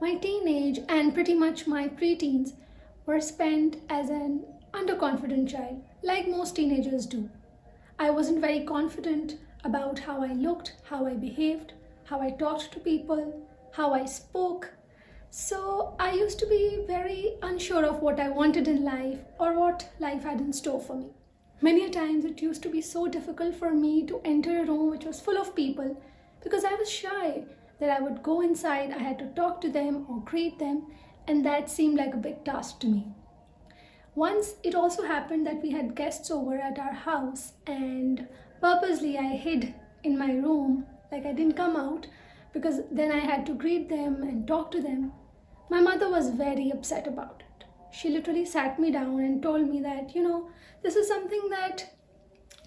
My teenage and pretty much my preteens were spent as an underconfident child, like most teenagers do. I wasn't very confident about how I looked, how I behaved, how I talked to people, how I spoke. So I used to be very unsure of what I wanted in life or what life had in store for me. Many a times it used to be so difficult for me to enter a room which was full of people because I was shy that I would go inside, I had to talk to them or greet them, and that seemed like a big task to me. Once it also happened that we had guests over at our house, and purposely I hid in my room, like I didn't come out because then I had to greet them and talk to them. My mother was very upset about it. She literally sat me down and told me that, this is something that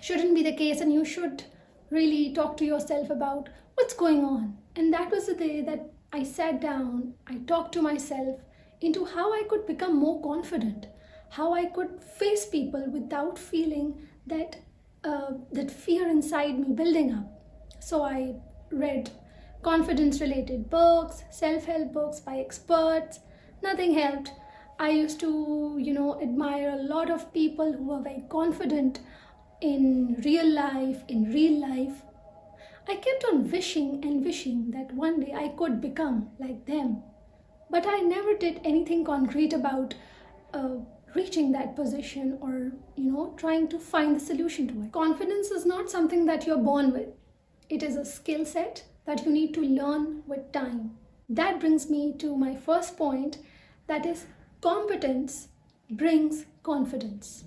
shouldn't be the case and you should really talk to yourself about what's going on. And that was the day that I sat down, I talked to myself into how I could become more confident, how I could face people without feeling that fear inside me building up. So I read confidence related books, self-help books by experts. Nothing helped. I used to, admire a lot of people who were very confident in real life. I kept on wishing and wishing that one day I could become like them. But I never did anything concrete about reaching that position or, trying to find the solution to it. Confidence is not something that you're born with. It is a skill set that you need to learn with time. That brings me to my first point, that is competence brings confidence.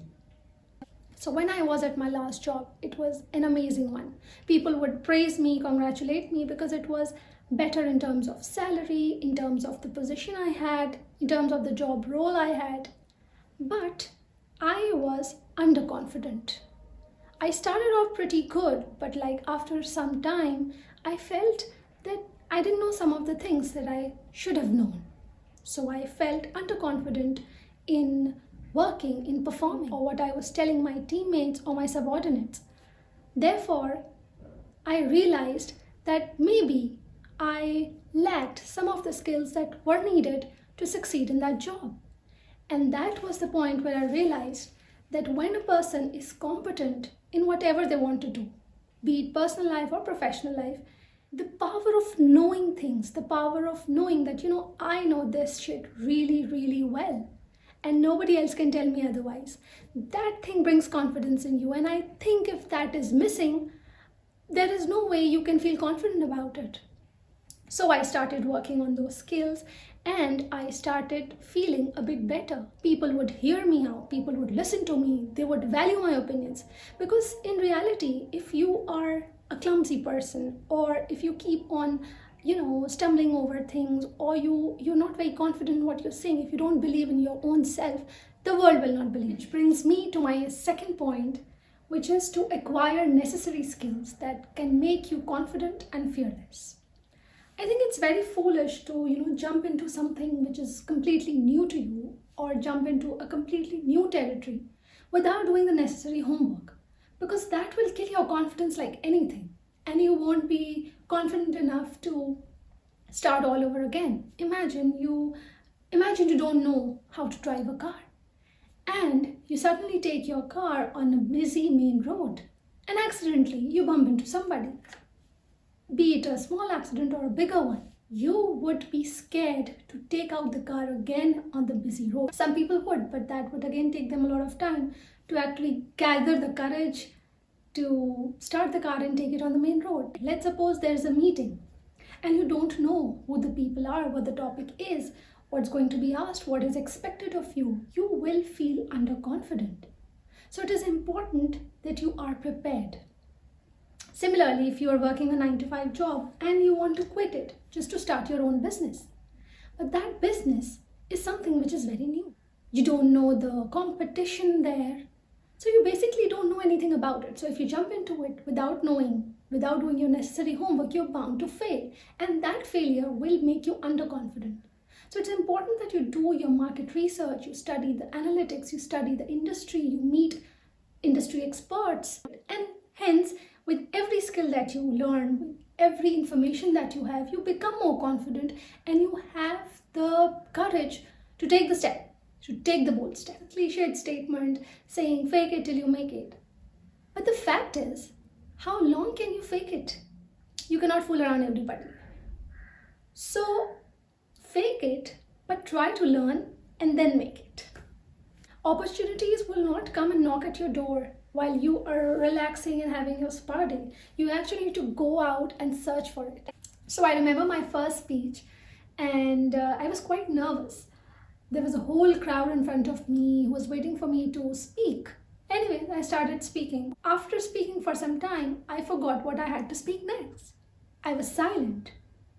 So when I was at my last job, it was an amazing one. People would praise me, congratulate me because it was better in terms of salary, in terms of the position I had, in terms of the job role I had. But I was underconfident. I started off pretty good, but after some time, I felt that I didn't know some of the things that I should have known. So I felt underconfident in working, in performing, or what I was telling my teammates or my subordinates. Therefore, I realized that maybe I lacked some of the skills that were needed to succeed in that job. And that was the point where I realized that when a person is competent in whatever they want to do, be it personal life or professional life, the power of knowing things, the power of knowing that, I know this shit really, really well and nobody else can tell me otherwise. That thing brings confidence in you. And I think if that is missing, there is no way you can feel confident about it. So I started working on those skills and I started feeling a bit better. People would hear me out, people would listen to me, they would value my opinions. Because in reality, if you are a clumsy person or if you keep on stumbling over things, or you're not very confident in what you're saying, if you don't believe in your own self, the world will not believe. Which brings me to my second point, which is to acquire necessary skills that can make you confident and fearless. I think it's very foolish to jump into something which is completely new to you or jump into a completely new territory without doing the necessary homework, because that will kill your confidence like anything. And you won't be confident enough to start all over again. Imagine you don't know how to drive a car and you suddenly take your car on a busy main road and accidentally you bump into somebody. Be it a small accident or a bigger one, you would be scared to take out the car again on the busy road. Some people would, but that would again take them a lot of time to actually gather the courage to start the car and take it on the main road. Let's suppose there's a meeting and you don't know who the people are, what the topic is, what's going to be asked, what is expected of you. You will feel underconfident. So it is important that you are prepared. Similarly, if you are working a 9-to-5 job and you want to quit it just to start your own business, but that business is something which is very new. You don't know the competition there. So you basically don't know anything about it. So if you jump into it without knowing, without doing your necessary homework, you're bound to fail. And that failure will make you underconfident. So it's important that you do your market research, you study the analytics, you study the industry, you meet industry experts. And hence, with every skill that you learn, with every information that you have, you become more confident and you have courage to take the step, to take the bold step. A cliched statement saying fake it till you make it. But the fact is, how long can you fake it? You cannot fool around everybody. So fake it, but try to learn and then make it. Opportunities will not come and knock at your door while you are relaxing and having your party. You actually need to go out and search for it. So I remember my first speech and I was quite nervous. There was a whole crowd in front of me who was waiting for me to speak. Anyway, I started speaking. After speaking for some time, I forgot what I had to speak next. I was silent.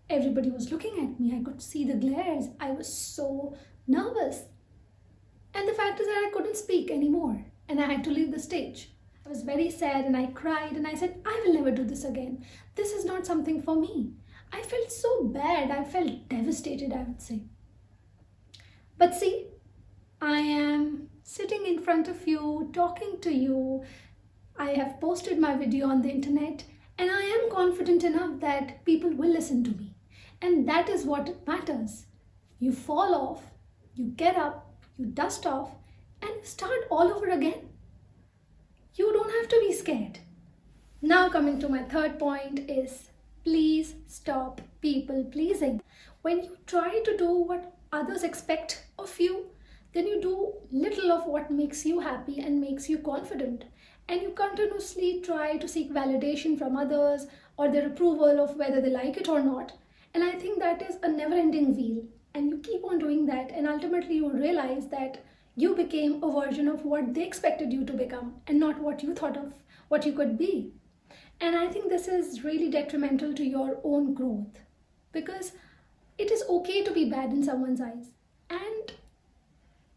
Everybody was looking at me. I could see the glares. I was so nervous. And the fact is that I couldn't speak anymore and I had to leave the stage. I was very sad and I cried and I said, I will never do this again. This is not something for me. I felt so bad. I felt devastated, I would say. But see, I am sitting in front of you, talking to you. I have posted my video on the internet and I am confident enough that people will listen to me. And that is what matters. You fall off, you get up, you dust off and start all over again. You don't have to be scared. Now coming to my third point is please stop people pleasing. When you try to do what others expect of you, then you do little of what makes you happy and makes you confident. And you continuously try to seek validation from others or their approval of whether they like it or not. And I think that is a never-ending wheel. And you keep on doing that and ultimately you realize that you became a version of what they expected you to become and not what you thought of what you could be. And I think this is really detrimental to your own growth because it is okay to be bad in someone's eyes. And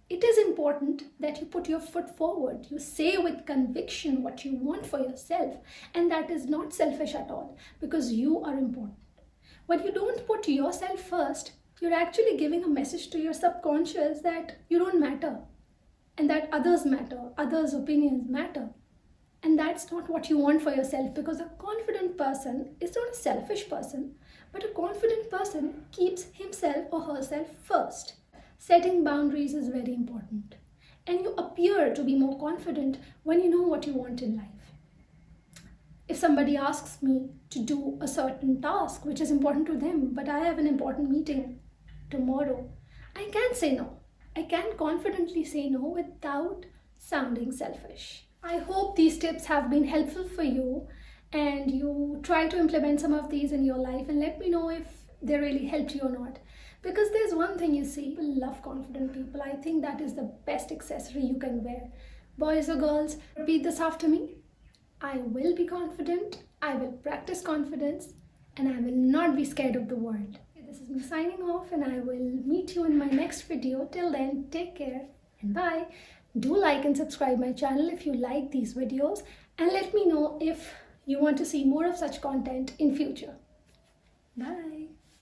it is important that you put your foot forward. You say with conviction what you want for yourself. And that is not selfish at all because you are important. When you don't put yourself first, you're actually giving a message to your subconscious that you don't matter and that others matter, others' opinions matter. And that's not what you want for yourself because a confident person is not a selfish person, but a confident person keeps himself or herself first. Setting boundaries is very important. And you appear to be more confident when you know what you want in life. If somebody asks me to do a certain task which is important to them, but I have an important meeting tomorrow, I can say no. I can confidently say no without sounding selfish. I hope these tips have been helpful for you and you try to implement some of these in your life and let me know if they really helped you or not. Because there's one thing you see, people love confident people. I think that is the best accessory you can wear. Boys or girls, repeat this after me. I will be confident, I will practice confidence, and I will not be scared of the world. This is me signing off and I will meet you in my next video. Till then, take care and bye. Do like and subscribe my channel if you like these videos and let me know if you want to see more of such content in future. Bye.